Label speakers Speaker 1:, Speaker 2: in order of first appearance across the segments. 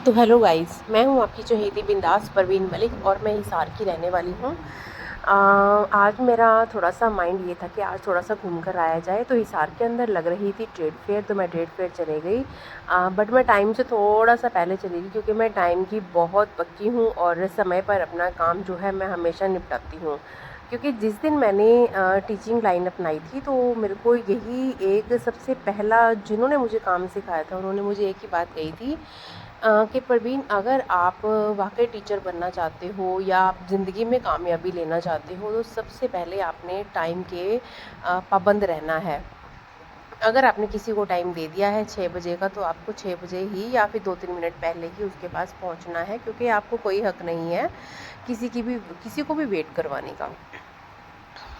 Speaker 1: तो hello guys, मैं हूँ आपकी चहेती बिंदास परवीन मलिक और मैं हिसार की रहने वाली हूँ। आज मेरा थोड़ा-सा माइंड ये था कि आज थोड़ा-सा घूम कर आया जाए, तो हिसार के अंदर लग रही थी ट्रेड फेयर, तो मैं ट्रेड फेयर चले गई। बट मैं टाइम से थोड़ा-सा पहले चली गई क्योंकि मैं टाइम की बहुत पक्की हूँ और समय पर अपना काम जो है मैं हमेशा निपटाती हूँ। क्योंकि जिस दिन मैंने टीचिंग लाइन अपनाई थी, तो मेरे को यही एक सबसे पहला जिन्होंने मुझे काम सिखाया था, उन्होंने मुझे एक ही बात कही थी कि प्रवीण, अगर आप वाकई टीचर बनना चाहते हो या आप ज़िंदगी में कामयाबी लेना चाहते हो, तो सबसे पहले आपने टाइम के पाबंद रहना है। अगर आपने किसी को टाइम दे दिया है 6 बजे का, तो आपको 6 बजे ही या फिर 2-3 मिनट पहले ही उसके पास पहुंचना है, क्योंकि आपको कोई हक नहीं है किसी को भी वेट करवाने का।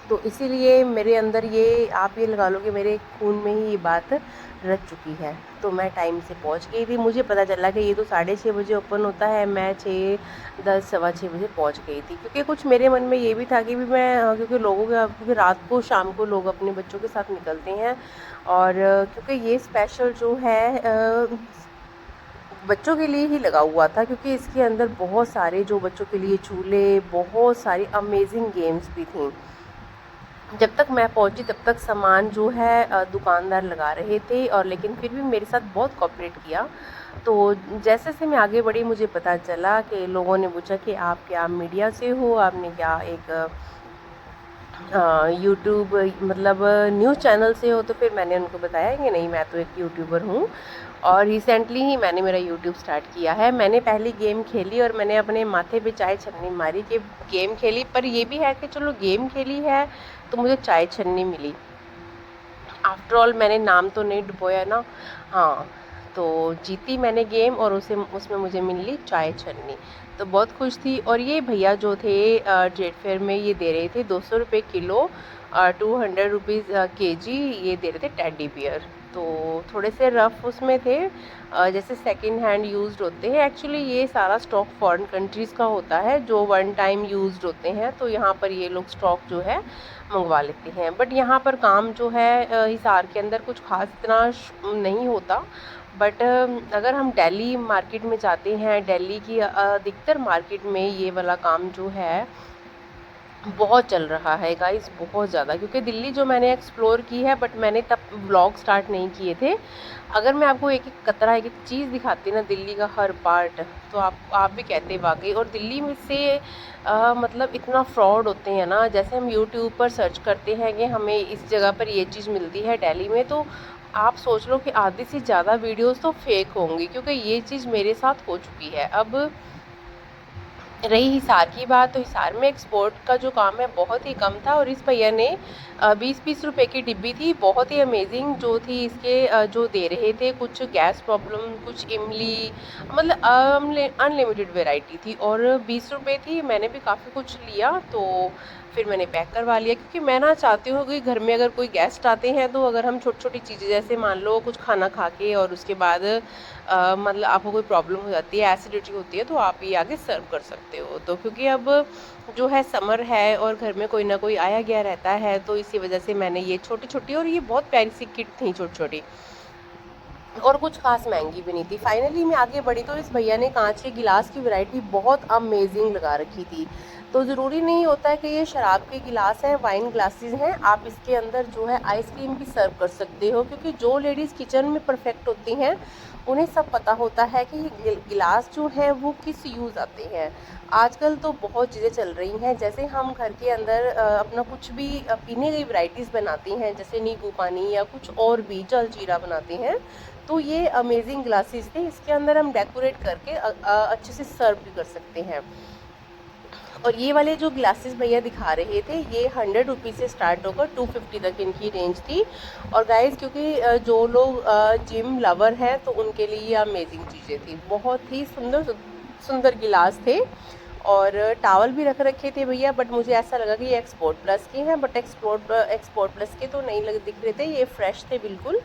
Speaker 1: तो इसीलिए मेरे अंदर ये, आप ये लगा लो कि मेरे खून में ही ये बात रच चुकी है। तो मैं टाइम से पहुंच गई थी। मुझे पता चला कि ये तो 6:30 बजे ओपन होता है, मैं 6:10 सवा 6 बजे पहुंच गई थी, क्योंकि कुछ मेरे मन में ये भी था कि भी मैं क्योंकि रात को शाम को लोग अपने बच्चों के साथ निकलते हैं और क्योंकि ये स्पेशल जो है बच्चों के लिए ही लगा हुआ था, क्योंकि इसके अंदर बहुत सारे जो बच्चों के लिए झूले, बहुत सारी अमेजिंग गेम्स भी थी। जब तक मैं पहुंची तब तक सामान जो है दुकानदार लगा रहे थे, और लेकिन फिर भी मेरे साथ बहुत कोऑपरेट किया। तो जैसे जैसे मैं आगे बढ़ी, मुझे पता चला कि लोगों ने पूछा कि आप क्या मीडिया से हो, आपने क्या एक यूट्यूब मतलब न्यूज़ चैनल से हो। तो फिर मैंने उनको बताया कि नहीं, मैं तो एक यूट्यूबर हूँ और रिसेंटली ही मैंने मेरा यूट्यूब स्टार्ट किया है। मैंने पहली गेम खेली और मैंने अपने माथे पे चाय छन्नी मारी कि गेम खेली, पर ये भी है कि चलो गेम खेली है तो मुझे चाय छन्नी मिली। आफ्टर ऑल मैंने नाम तो नहीं डुबोया ना। हाँ, तो जीती मैंने गेम और उसे उसमें मुझे मिली चाय छन्नी। तो बहुत खुश थी। और ये भैया जो थे ट्रेड फेयर में, ये दे रहे थे 200 रुपये किलो, 200 रुपीज़ केजी ये दे रहे थे टेडी बियर। तो थोड़े से रफ उसमें थे, जैसे सेकंड हैंड यूज्ड होते हैं। एक्चुअली ये सारा स्टॉक फॉरेन कंट्रीज़ का होता है जो वन टाइम यूज्ड होते हैं, तो यहाँ पर ये लोग स्टॉक जो है मंगवा लेते हैं। बट यहाँ पर काम जो है हिसार के अंदर कुछ खास इतना नहीं होता। बट अगर हम दिल्ली मार्केट में जाते हैं, दिल्ली की अधिकतर मार्केट में ये वाला काम जो है बहुत चल रहा है गाइस, बहुत ज़्यादा। क्योंकि दिल्ली जो मैंने एक्सप्लोर की है, बट मैंने तब व्लॉग स्टार्ट नहीं किए थे। अगर मैं आपको एक एक कतरा, एक एक चीज़ दिखाती ना दिल्ली का हर पार्ट, तो आप भी कहते वाकई। और दिल्ली में से मतलब इतना फ्रॉड होते हैं ना। जैसे हम यूट्यूब पर सर्च करते हैं कि हमें इस जगह पर ये चीज़ मिलती है दिल्ली में, तो आप सोच लो कि आधी से ज़्यादा वीडियोस तो फेक होंगी, क्योंकि ये चीज़ मेरे साथ हो चुकी है। अब रही हिसार की बात, तो हिसार में एक्सपोर्ट का जो काम है बहुत ही कम था, और इस भैया ने 20-20 रुपए की डिब्बी थी, बहुत ही अमेजिंग जो थी इसके, जो दे रहे थे। कुछ गैस प्रॉब्लम, कुछ इमली, मतलब अनलिमिटेड वैरायटी थी और 20 रुपए थी। मैंने भी काफ़ी कुछ लिया, तो फिर मैंने पैक करवा लिया, क्योंकि मैं ना चाहती हूँ कि घर में अगर कोई गेस्ट आते हैं, तो अगर हम छोटी छोटी चीज़ें, जैसे मान लो कुछ खाना खा के और उसके बाद मतलब आपको कोई प्रॉब्लम हो जाती है, एसिडिटी होती है, तो आप ये आगे सर्व कर सकते हो। तो क्योंकि अब जो है समर है और घर में कोई ना कोई आया गया रहता है, तो इसी वजह से मैंने ये छोटी छोटी, और ये बहुत प्यारी सी किट थी छोटी छोटी, और कुछ खास महंगी भी नहीं थी। फाइनली मैं आगे बढ़ी, तो इस भैया ने कांच के गिलास की वैरायटी बहुत अमेजिंग लगा रखी थी। तो ज़रूरी नहीं होता है कि ये शराब के गिलास हैं, वाइन ग्लासेस हैं। आप इसके अंदर जो है आइसक्रीम भी सर्व कर सकते हो, क्योंकि जो लेडीज़ किचन में परफेक्ट होती हैं, उन्हें सब पता होता है कि ये गिलास जो हैं वो किस यूज़ आते हैं। आजकल तो बहुत चीज़ें चल रही हैं, जैसे हम घर के अंदर अपना कुछ भी पीने की वैरायटीज़ बनाती हैं, जैसे नींबू पानी या कुछ और भी जलजीरा बनाते हैं। तो ये अमेजिंग ग्लासेस थे, इसके अंदर हम डेकोरेट करके अच्छे से सर्व भी कर सकते हैं। और ये वाले जो ग्लासेस भैया दिखा रहे थे, ये 100 रुपीज़ से स्टार्ट होकर 250 तक इनकी रेंज थी। और गाइस, क्योंकि जो लोग जिम लवर हैं, तो उनके लिए ये अमेजिंग चीज़ें थी। बहुत ही सुंदर सुंदर गिलास थे, और टावल भी रख रखे थे भैया। बट मुझे ऐसा लगा कि ये एक्सपोर्ट प्लस के हैं, बट एक्सपोर्ट प्लस के तो नहीं दिख रहे थे, ये फ्रेश थे बिल्कुल।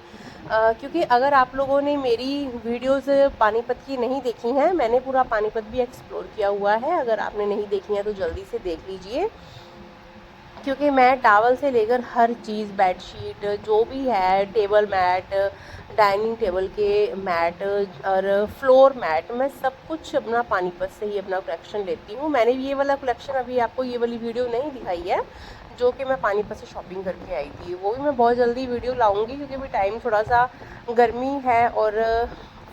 Speaker 1: क्योंकि अगर आप लोगों ने मेरी वीडियोस पानीपत की नहीं देखी हैं, मैंने पूरा पानीपत भी एक्सप्लोर किया हुआ है। अगर आपने नहीं देखी है तो जल्दी से देख लीजिए, क्योंकि मैं टॉवल से लेकर हर चीज़, बेडशीट जो भी है, टेबल मैट, डाइनिंग टेबल के मैट और फ्लोर मैट, मैं सब कुछ अपना पानीपत से ही अपना कलेक्शन लेती हूँ। मैंने ये वाला कलेक्शन अभी आपको ये वाली वीडियो नहीं दिखाई है, जो कि मैं पानीपत से शॉपिंग करके आई थी। वो भी मैं बहुत जल्दी वीडियो लाऊंगी, क्योंकि अभी टाइम थोड़ा सा गर्मी है और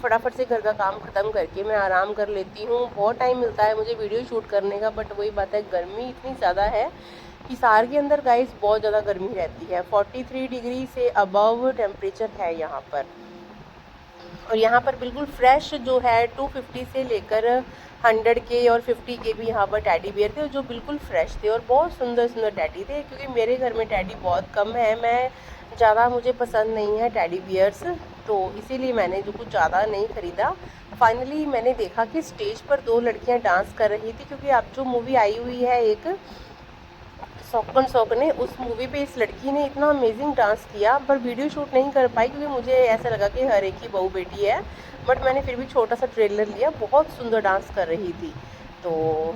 Speaker 1: फटाफट से घर का काम ख़त्म करके मैं आराम कर लेती हूँ। बहुत टाइम मिलता है मुझे वीडियो शूट करने का, बट वही बात है, गर्मी इतनी ज़्यादा है हिसार के अंदर गाइस, बहुत ज़्यादा गर्मी रहती है। 43 डिग्री से अबव टेम्परेचर है यहाँ पर। और यहाँ पर बिल्कुल फ्रेश जो है 250 से लेकर 100 के और 50 के भी यहाँ पर टैडी बियर थे, जो बिल्कुल फ्रेश थे और बहुत सुंदर सुंदर टैडी थे। क्योंकि मेरे घर में टैडी बहुत कम है, मैं ज़्यादा मुझे पसंद नहीं है टैडी बियर्स, तो इसीलिए मैंने जो कुछ ज़्यादा नहीं ख़रीदा। फाइनली मैंने देखा कि स्टेज पर 2 लड़कियाँ डांस कर रही थी, क्योंकि अब जो मूवी आई हुई है एक सौकन सौकने, उस मूवी पे इस लड़की ने इतना अमेजिंग डांस किया, पर वीडियो शूट नहीं कर पाई क्योंकि मुझे ऐसा लगा कि हर एक की बहू बेटी है। बट मैंने फिर भी छोटा सा ट्रेलर लिया, बहुत सुंदर डांस कर रही थी। तो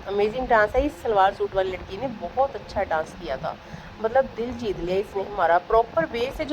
Speaker 1: अमेजिंग डांस है। इस सलवार सूट वाली लड़की ने बहुत अच्छा डांस किया था, मतलब दिल जीत लिया इसने हमारा। प्रॉपर वे से जो